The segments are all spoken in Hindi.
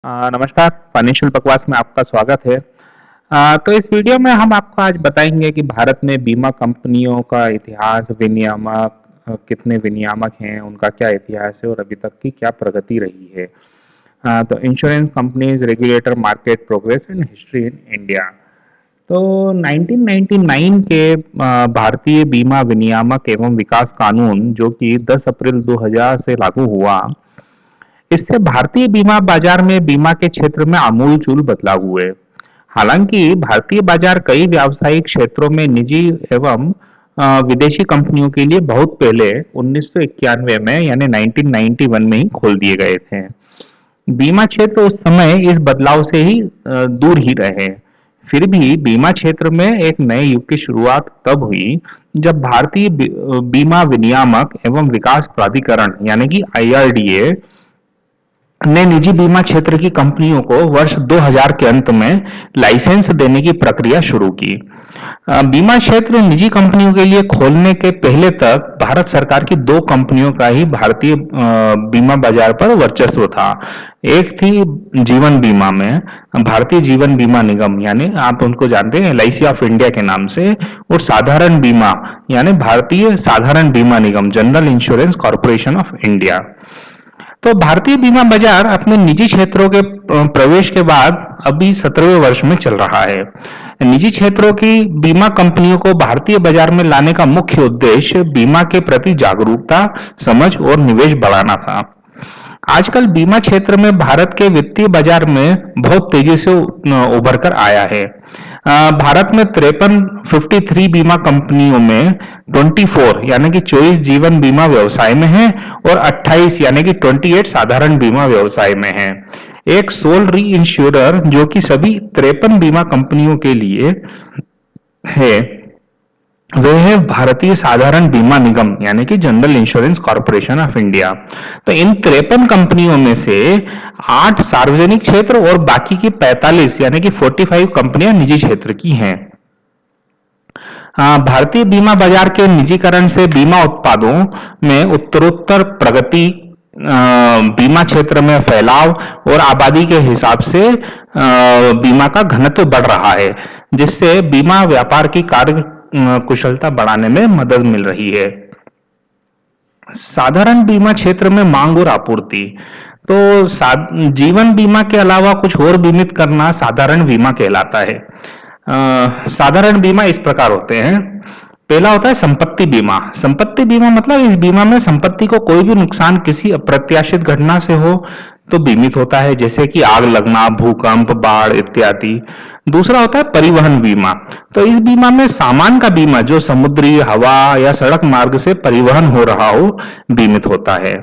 नमस्कार। फाइनेंशियल बकवास में आपका स्वागत है। तो इस वीडियो में हम आपको आज बताएंगे कि भारत में बीमा कंपनियों का इतिहास, विनियामक, कितने विनियामक हैं, उनका क्या इतिहास है और अभी तक की क्या प्रगति रही है। तो insurance companies, regulator, market progress and history in India. तो 1999 के भारतीय बीमा विनियामक एवं विकास कानून, जो कि 10 अप्रैल 2000 से लागू हुआ, इससे भारतीय बीमा बाजार में बीमा के क्षेत्र में आमूलचूल बदलाव हुए। हालांकि भारतीय बाजार कई व्यावसायिक क्षेत्रों में निजी एवं विदेशी कंपनियों के लिए बहुत पहले 1991 में यानी 1991 में ही खोल दिए गए थे। बीमा क्षेत्र उस समय इस बदलाव से ही दूर ही रहे। फिर भी बीमा क्षेत्र में एक नए युग की शुरुआत तब हुई जब भारतीय बीमा विनियामक एवं विकास प्राधिकरण यानी कि IRDA ने निजी बीमा क्षेत्र की कंपनियों को वर्ष 2000 के अंत में लाइसेंस देने की प्रक्रिया शुरू की। बीमा क्षेत्र निजी कंपनियों के लिए खोलने के पहले तक भारत सरकार की दो कंपनियों का ही भारतीय बीमा बाजार पर वर्चस्व था। एक थी जीवन बीमा में भारतीय जीवन बीमा निगम, यानी आप उनको जानते हैं LIC ऑफ इंडिया के नाम से, और साधारण बीमा यानी भारतीय साधारण बीमा निगम, general insurance corporation of India. तो भारतीय बीमा बाजार अपने निजी क्षेत्रों के प्रवेश के बाद अभी 17वें वर्ष में चल रहा है। निजी क्षेत्रों की बीमा कंपनियों को भारतीय बाजार में लाने का मुख्य उद्देश्य बीमा के प्रति जागरूकता, समझ और निवेश बढ़ाना था। आजकल बीमा क्षेत्र में भारत के वित्तीय बाजार में बहुत तेजी से उभर कर आया है। भारत में 53 बीमा कंपनियों में 24 यानी कि 24 जीवन बीमा व्यवसाय में है और 28 यानी कि 28 साधारण बीमा व्यवसाय में है। एक सोल री इंश्योरर जो कि सभी 53 बीमा कंपनियों के लिए है, वह है भारतीय साधारण बीमा निगम यानी कि general insurance corporation of India. तो इन 53 कंपनियों में से 8 सार्वजनिक क्षेत्र और बाकी की 45 यानी कि 45 कंपनियां निजी क्षेत्र की हैं। भारतीय बीमा बाजार के निजीकरण से बीमा उत्पादों में उत्तरोत्तर प्रगति, बीमा क्षेत्र में फैलाव और आबादी के हिसाब से बीमा का घनत्व बढ़ रहा है, जिससे बीमा व्यापार की कार्य कुशलता बढ़ाने में मदद मिल रही है। साधारण बीमा क्षेत्र में मांग और आपूर्ति। तो जीवन बीमा के अलावा कुछ और बीमित करना साधारण बीमा कहलाता है। साधारण बीमा इस प्रकार होते हैं। पहला होता है संपत्ति बीमा। संपत्ति बीमा मतलब इस बीमा में संपत्ति को कोई भी नुकसान किसी अप्रत्याशित घटना से हो तो बीमित होता है, जैसे कि आग लगना, भूकंप, बाढ़ इत्यादि। दूसरा होता है परिवहन बीमा। तो इस बीमा में सामान का बीमा जो समुद्री, हवा या सड़क मार्ग से परिवहन हो रहा हो बीमित होता है।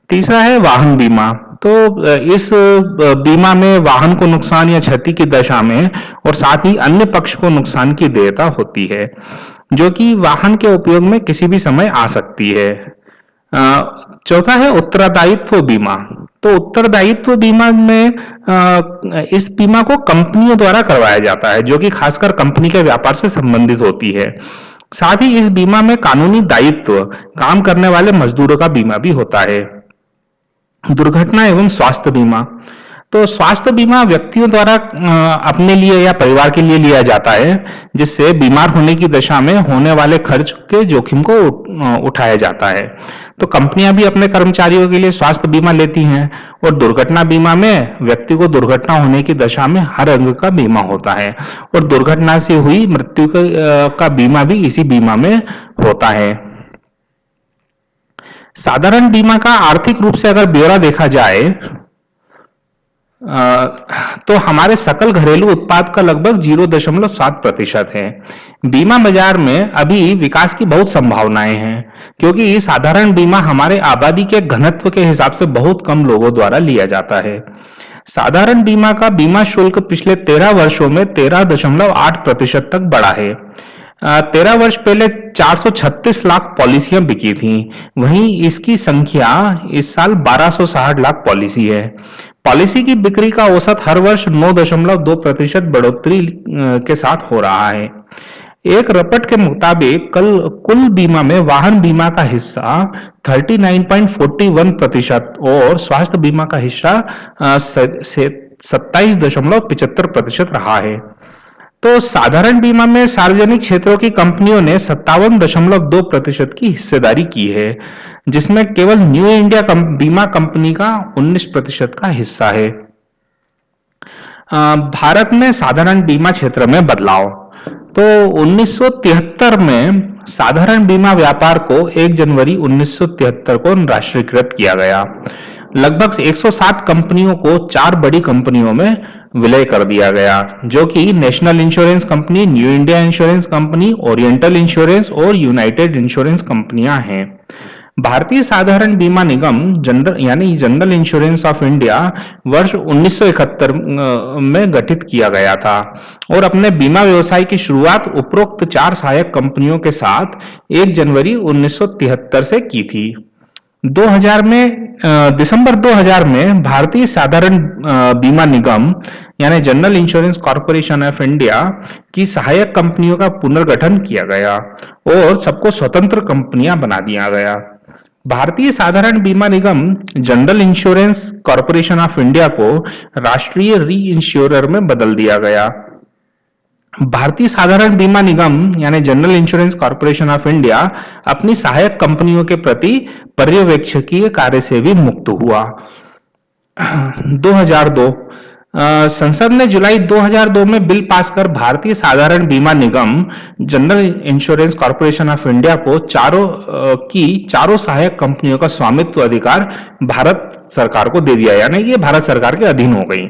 तीसरा है वाहन बीमा। तो इस बीमा में वाहन को नुकसान या क्षति की दशा में और साथ ही अन्य पक्ष को नुकसान की देयता होती है, जो कि वाहन के उपयोग में किसी भी समय आ सकती है। चौथा है उत्तरदायित्व बीमा। तो उत्तरदायित्व बीमा में इस बीमा को कंपनियों द्वारा करवाया जाता है, जो कि खासकर कंपनी के व्यापार से संबंधित होती है। साथ ही इस बीमा में कानूनी दायित्व, काम करने वाले मजदूरों का बीमा भी होता है। दुर्घटना एवं स्वास्थ्य बीमा। तो स्वास्थ्य बीमा व्यक्तियों द्वारा अपने लिए या परिवार के लिए लिया जाता है, जिससे बीमार होने की दशा में होने वाले खर्च के जोखिम को उठाया जाता है। तो कंपनियां भी अपने कर्मचारियों के लिए स्वास्थ्य बीमा लेती हैं, और दुर्घटना बीमा में व्यक्ति को दुर्घटना होने की दशा में हर अंग का बीमा होता है, और दुर्घटना से हुई मृत्यु का बीमा भी इसी बीमा में होता है। साधारण बीमा का आर्थिक रूप से अगर ब्यौरा देखा जाए तो हमारे सकल घरेलू उत्पाद का लगभग 0.7% है। बीमा बाजार में अभी विकास की बहुत संभावनाएं हैं, क्योंकि साधारण बीमा हमारे आबादी के घनत्व के हिसाब से बहुत कम लोगों द्वारा लिया जाता है। साधारण बीमा का बीमा शुल्क पिछले 13 वर्षों में 13.8% तक बढ़ा है। 13 वर्ष पहले 436 लाख पॉलिसियां बिकी थी, वहीं इसकी संख्या इस साल 1260 लाख पॉलिसी है। पॉलिसी की बिक्री का औसत हर वर्ष 9.2% बढ़ोतरी के साथ हो रहा है। एक रिपोर्ट के मुताबिक कुल बीमा में वाहन बीमा का हिस्सा 39.41% और स्वास्थ्य बीमा का हिस्सा 27.75% रहा है। तो साधारण बीमा में सार्वजनिक क्षेत्रों की कंपनियों ने 57.2% की हिस्सेदारी की है, जिसमें केवल न्यू इंडिया बीमा कंपनी का 19% का हिस्सा है। भारत में साधारण बीमा क्षेत्र में बदलाव। तो 1973 में साधारण बीमा व्यापार को 1 जनवरी 1973 को राष्ट्रीयकृत किया गया। लगभग 107 कंपनियों को 4 बड़ी कंपनियों में विलय कर दिया गया, जो कि national insurance company, new India insurance company, oriental insurance और यूनाइटेड इंश्योरेंस कंपनियां हैं। भारतीय साधारण बीमा निगम जनरल इंश्योरेंस ऑफ इंडिया वर्ष 1971 में गठित किया गया था और अपने बीमा व्यवसाय की शुरुआत उपरोक्त 4 सहायक कंपनियों के साथ 1 जनवरी 1973 से की थी। 2000 में दिसंबर 2000 में भारतीय साधारण बीमा निगम general insurance corporation of India की सहायक कंपनियों का पुनर्गठन किया गया और सबको स्वतंत्र कंपनियां बना दिया गया। भारतीय साधारण बीमा निगम general insurance corporation of India को राष्ट्रीय री इंश्योरर में बदल दिया गया। भारतीय साधारण बीमा निगम general insurance corporation of India अपनी सहायक कंपनियों के प्रति पर्यवेक्षकीय कार्य से भी मुक्त हुआ। 2002 संसद ने जुलाई 2002 में बिल पास कर भारतीय साधारण बीमा निगम general insurance corporation of India को चारों सहायक कंपनियों का स्वामित्व अधिकार भारत सरकार को दे दिया, यानी ये भारत सरकार के अधीन हो गई।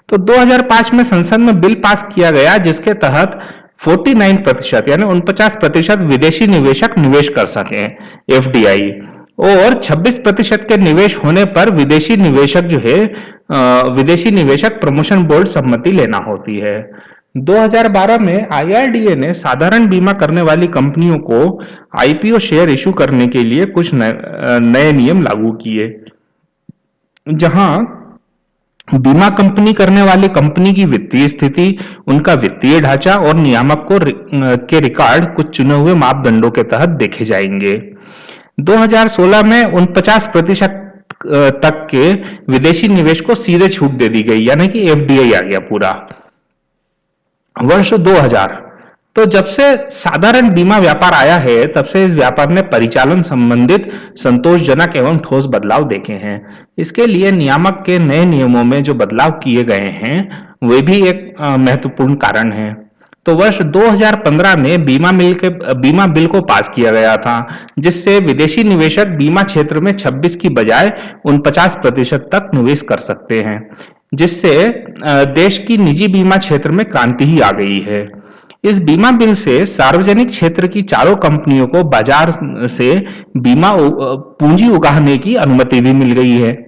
तो 2005 में संसद में बिल पास किया गया जिसके तहत 49% 49% विदेशी निवेशक निवेश कर सके, एफडीआई, और 26% के निवेश होने पर विदेशी निवेशक प्रमोशन बोर्ड सम्मति लेना होती है। 2012 में आईआरडीए ने साधारण बीमा करने वाली कंपनियों को आईपीओ शेयर इशू करने के लिए कुछ नए नियम लागू किए, जहां बीमा कंपनी करने वाली कंपनी की वित्तीय स्थिति, उनका वित्तीय ढांचा और नियामक के रिकॉर्ड कुछ चुने हुए मापदंडों के तहत देखे जाएंगे। 2016 में 49% तक के विदेशी निवेश को सीधे छूट दे दी गई, यानी कि एफडीआई आ गया पूरा। वर्ष 2000, तो जब से साधारण बीमा व्यापार आया है तब से इस व्यापार ने परिचालन संबंधित संतोषजनक एवं ठोस बदलाव देखे हैं। इसके लिए नियामक के नए नियमों में जो बदलाव किए गए हैं वे भी एक महत्वपूर्ण कारण है। तो वर्ष 2015 में बीमा बिल को पास किया गया था, जिससे विदेशी निवेशक बीमा क्षेत्र में 26 की बजाय 49% तक निवेश कर सकते हैं, जिससे देश की निजी बीमा क्षेत्र में क्रांति ही आ गई है। इस बीमा बिल से सार्वजनिक क्षेत्र की चारों कंपनियों को बाजार से बीमा पूंजी उगाहने की अनुमति भी मिल गई है।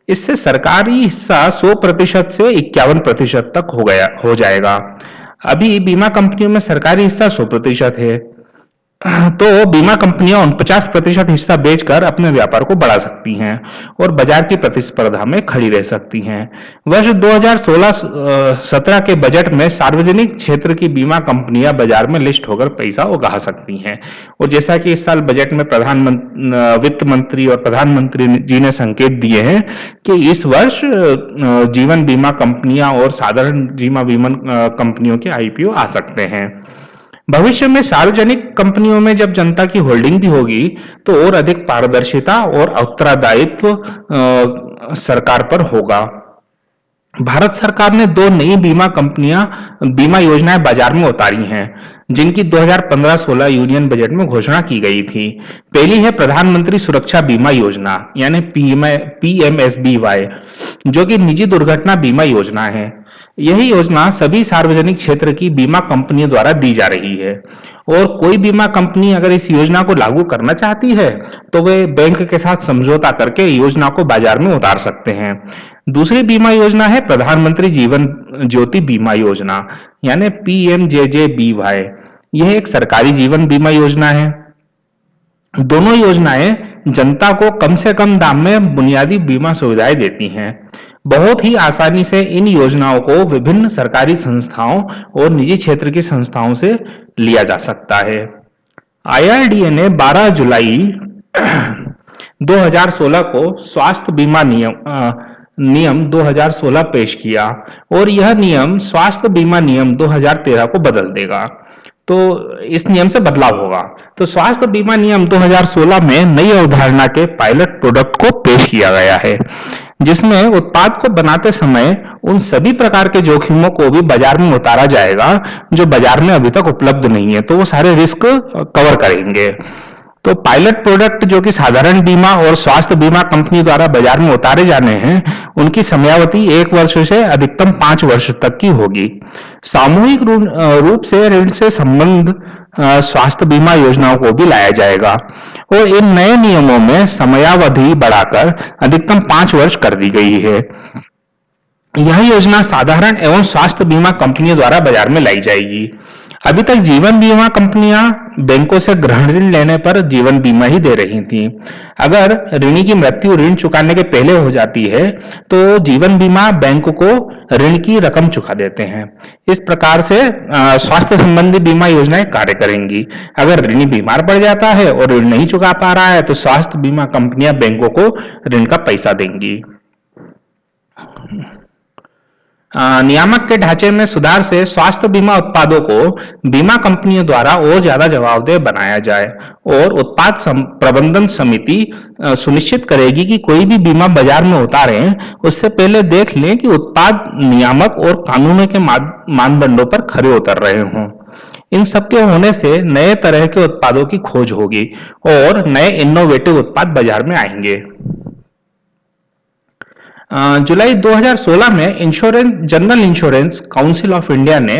इससे सरकारी हिस्सा 100% से 51% तक हो जाएगा। अभी बीमा कंपनियों में सरकारी हिस्सा 100% है, तो बीमा कंपनियां 49% हिस्सा बेचकर अपने व्यापार को बढ़ा सकती हैं और बाजार की प्रतिस्पर्धा में खड़ी रह सकती हैं। वर्ष 2016-17 के बजट में सार्वजनिक क्षेत्र की बीमा कंपनियां बाजार में लिस्ट होकर पैसा उगा सकती हैं, और जैसा कि इस साल बजट में वित्त मंत्री और प्रधानमंत्री जी ने संकेत दिए हैं कि इस वर्ष जीवन बीमा कंपनियां और साधारण बीमा कंपनियों के आईपीओ आ सकते हैं। भविष्य में सार्वजनिक कंपनियों में जब जनता की होल्डिंग भी होगी तो और अधिक पारदर्शिता और उत्तरदायित्व सरकार पर होगा। भारत सरकार ने 2 नई बीमा योजनाएं बाजार में उतारी हैं, जिनकी 2015-16 यूनियन बजट में घोषणा की गई थी। पहली है प्रधानमंत्री सुरक्षा बीमा योजना, यानी पीएमएसबीवाई, जो कि निजी दुर्घटना बीमा योजना है। यही योजना सभी सार्वजनिक क्षेत्र की बीमा कंपनियों द्वारा दी जा रही है, और कोई बीमा कंपनी अगर इस योजना को लागू करना चाहती है तो वे बैंक के साथ समझौता करके योजना को बाजार में उतार सकते हैं। दूसरी बीमा योजना है प्रधानमंत्री जीवन ज्योति बीमा योजना, यानी पीएमजेजेबीवाई। यह एक सरकारी जीवन बीमा योजना है। दोनों योजनाएं जनता को कम से कम दाम में बुनियादी बीमा सुविधाएं देती हैं। बहुत ही आसानी से इन योजनाओं को विभिन्न सरकारी संस्थाओं और निजी क्षेत्र की संस्थाओं से लिया जा सकता है। आईआरडीए ने 12 जुलाई 2016 को स्वास्थ्य बीमा नियम 2016 पेश किया और यह नियम स्वास्थ्य बीमा नियम 2013 को बदल देगा। तो इस नियम से बदलाव होगा। तो स्वास्थ्य बीमा नियम 2016 में नई अवधारणा के पायलट प्रोडक्ट को पेश किया गया है, जिसमें उत्पाद को बनाते समय उन सभी प्रकार के जोखिमों को भी बाजार में उतारा जाएगा जो बाजार में अभी तक उपलब्ध नहीं है। तो वो सारे रिस्क कवर करेंगे। तो पायलट प्रोडक्ट जो कि साधारण बीमा और स्वास्थ्य बीमा कंपनी द्वारा बाजार में उतारे जाने हैं, उनकी समयावधि 1 वर्ष से अधिकतम 5 वर्ष तक की होगी। सामूहिक रूप से ऋण से संबंध स्वास्थ्य बीमा योजनाओं को भी लाया जाएगा और इन नए नियमों में समयावधि बढ़ाकर अधिकतम 5 वर्ष कर दी गई है। यह योजना साधारण एवं स्वास्थ्य बीमा कंपनियों द्वारा बाजार में लाई जाएगी। अभी तक जीवन बीमा कंपनियां बैंकों से गृह ऋण लेने पर जीवन बीमा ही दे रही थीं। अगर ऋणी की मृत्यु ऋण चुकाने के पहले हो जाती है तो जीवन बीमा बैंक को ऋण की रकम चुका देते हैं। इस प्रकार से स्वास्थ्य संबंधी बीमा योजनाएं कार्य करेंगी। अगर ऋणी बीमार पड़ जाता है और ऋण नहीं चुका पा रहा है तो स्वास्थ्य बीमा कंपनियां बैंकों को ऋण का पैसा देंगी। नियामक के ढांचे में सुधार से स्वास्थ्य बीमा उत्पादों को बीमा कंपनियों द्वारा और ज्यादा जवाबदेह बनाया जाए और उत्पाद प्रबंधन समिति सुनिश्चित करेगी कि कोई भी बीमा बाजार में उतारे उससे पहले देख लें कि उत्पाद नियामक और कानूनों के मानदंडों पर खरे उतर रहे हों। इन सब के होने से नए तरह के उत्पादों की खोज होगी और नए इनोवेटिव उत्पाद बाजार में आएंगे। जुलाई 2016 में general insurance council of India ने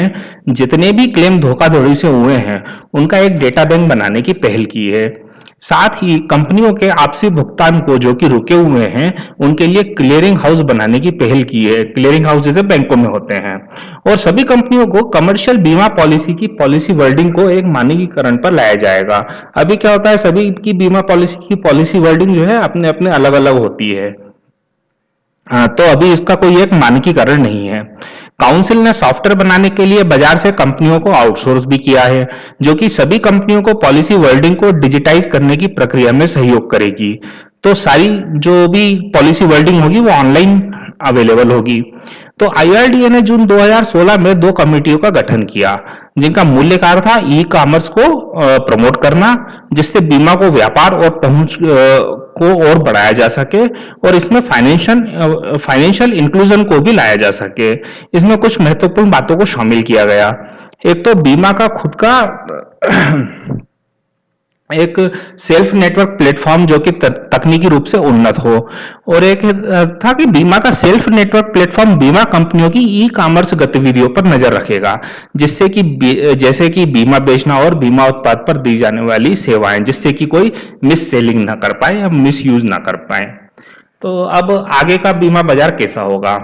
जितने भी क्लेम धोखाधड़ी से हुए हैं उनका एक डेटा बैंक बनाने की पहल की है। साथ ही कंपनियों के आपसी भुगतान को जो कि रुके हुए हैं उनके लिए क्लियरिंग हाउस बनाने की पहल की है। क्लियरिंग हाउस जैसे बैंकों में होते हैं। और सभी कंपनियों को कमर्शियल बीमा पॉलिसी की पॉलिसी वर्डिंग को एक मानकीकरण पर लाया जाएगा। अभी क्या होता है, सभी की बीमा पॉलिसी की पॉलिसी वर्डिंग जो है अपने अपने अलग अलग होती है। तो अभी इसका कोई एक मानकीकरण नहीं है। काउंसिल ने सॉफ्टवेयर बनाने के लिए बाजार से कंपनियों को आउटसोर्स भी किया है, जो कि सभी कंपनियों को पॉलिसी वर्डिंग को डिजिटाइज करने की प्रक्रिया में सहयोग करेगी। तो सारी जो भी पॉलिसी वर्डिंग होगी वो ऑनलाइन अवेलेबल होगी। तो IRDA ने जून 2016 में 2 कमेटियों का गठन किया, जिनका मूल्य कार्य था ई कॉमर्स को प्रमोट करना, जिससे बीमा को व्यापार और पहुंच को और बढ़ाया जा सके और इसमें फाइनेंशियल इंक्लूजन को भी लाया जा सके। इसमें कुछ महत्वपूर्ण बातों को शामिल किया गया। एक तो बीमा का खुद का एक सेल्फ नेटवर्क प्लेटफॉर्म जो कि तकनीकी रूप से उन्नत हो, और एक था कि बीमा का सेल्फ नेटवर्क प्लेटफॉर्म बीमा कंपनियों की ई कॉमर्स गतिविधियों पर नजर रखेगा, जिससे कि जैसे कि बीमा बेचना और बीमा उत्पाद पर दी जाने वाली सेवाएं, जिससे कि कोई मिस सेलिंग ना कर पाए या मिस यूज ना कर पाए। तो अब आगे का बीमा बाजार कैसा होगा?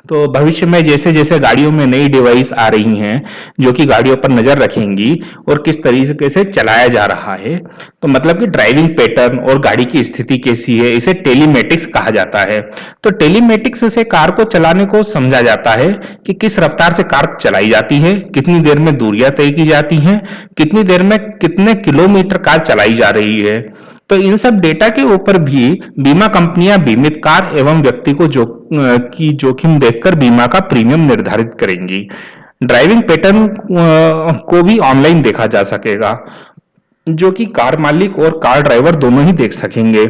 तो भविष्य में जैसे जैसे गाड़ियों में नई डिवाइस आ रही हैं जो कि गाड़ियों पर नजर रखेंगी और किस तरीके से चलाया जा रहा है, तो मतलब कि ड्राइविंग पैटर्न और गाड़ी की स्थिति कैसी है, इसे टेलीमेटिक्स कहा जाता है। तो टेलीमेटिक्स से कार को चलाने को समझा जाता है कि किस रफ्तार से कार चलाई जाती है, कितनी देर में दूरियां तय की जाती हैं, कितनी देर में कितने किलोमीटर कार चलाई जा रही है। तो इन सब डेटा के ऊपर भी बीमा कंपनियां बीमित कार एवं व्यक्ति को जोखिम देखकर बीमा का प्रीमियम निर्धारित करेंगी। ड्राइविंग पैटर्न को भी ऑनलाइन देखा जा सकेगा, जो कि कार मालिक और कार ड्राइवर दोनों ही देख सकेंगे।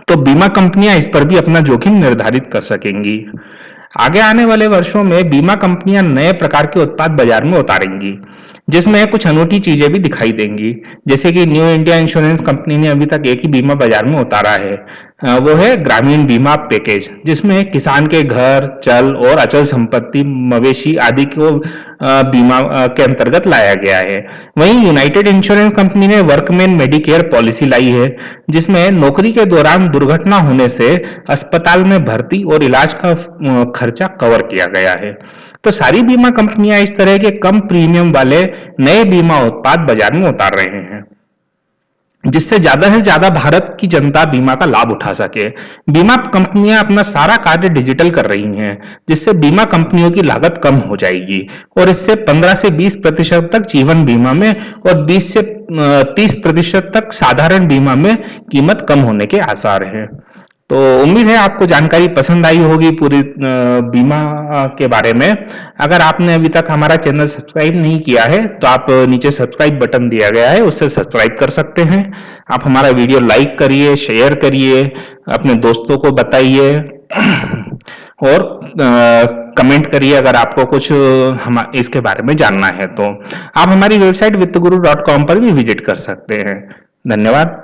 तो बीमा कंपनियां इस पर भी अपना जोखिम निर्धारित कर सकेंगी। आगे आने वाले वर्षों में बीमा कंपनियां नए प्रकार के उत्पाद बाजार में उतारेंगी, जिसमें कुछ अनूठी चीजें भी दिखाई देंगी। जैसे कि न्यू इंडिया इंश्योरेंस कंपनी ने अभी तक एक ही बीमा बाजार में उतारा है, वो है ग्रामीण बीमा पैकेज, जिसमें किसान के घर, चल और अचल संपत्ति, मवेशी आदि को बीमा के अंतर्गत लाया गया है। वहीं यूनाइटेड इंश्योरेंस कंपनी ने वर्कमैन मेडिकेयर पॉलिसी लाई है, जिसमें नौकरी के दौरान दुर्घटना होने से अस्पताल में भर्ती और इलाज का खर्चा कवर किया गया है। तो सारी बीमा कंपनियां इस तरह के कम प्रीमियम वाले नए बीमा उत्पाद बाजार में उतार रहे हैं, जिससे ज्यादा से ज्यादा भारत की जनता बीमा का लाभ उठा सके। बीमा कंपनियां अपना सारा कार्य डिजिटल कर रही हैं, जिससे बीमा कंपनियों की लागत कम हो जाएगी और इससे 15 से 20% तक जीवन बीमा में और 20 से 30% तक साधारण बीमा में कीमत कम होने के आसार हैं। तो उम्मीद है आपको जानकारी पसंद आई होगी पूरी बीमा के बारे में। अगर आपने अभी तक हमारा चैनल सब्सक्राइब नहीं किया है तो आप नीचे सब्सक्राइब बटन दिया गया है, उससे सब्सक्राइब कर सकते हैं। आप हमारा वीडियो लाइक करिए, शेयर करिए, अपने दोस्तों को बताइए और कमेंट करिए अगर आपको कुछ हम इसके बारे में जानना है तो। आप हमारी वेबसाइट वित्तगुरु.com पर भी विजिट कर सकते हैं। धन्यवाद।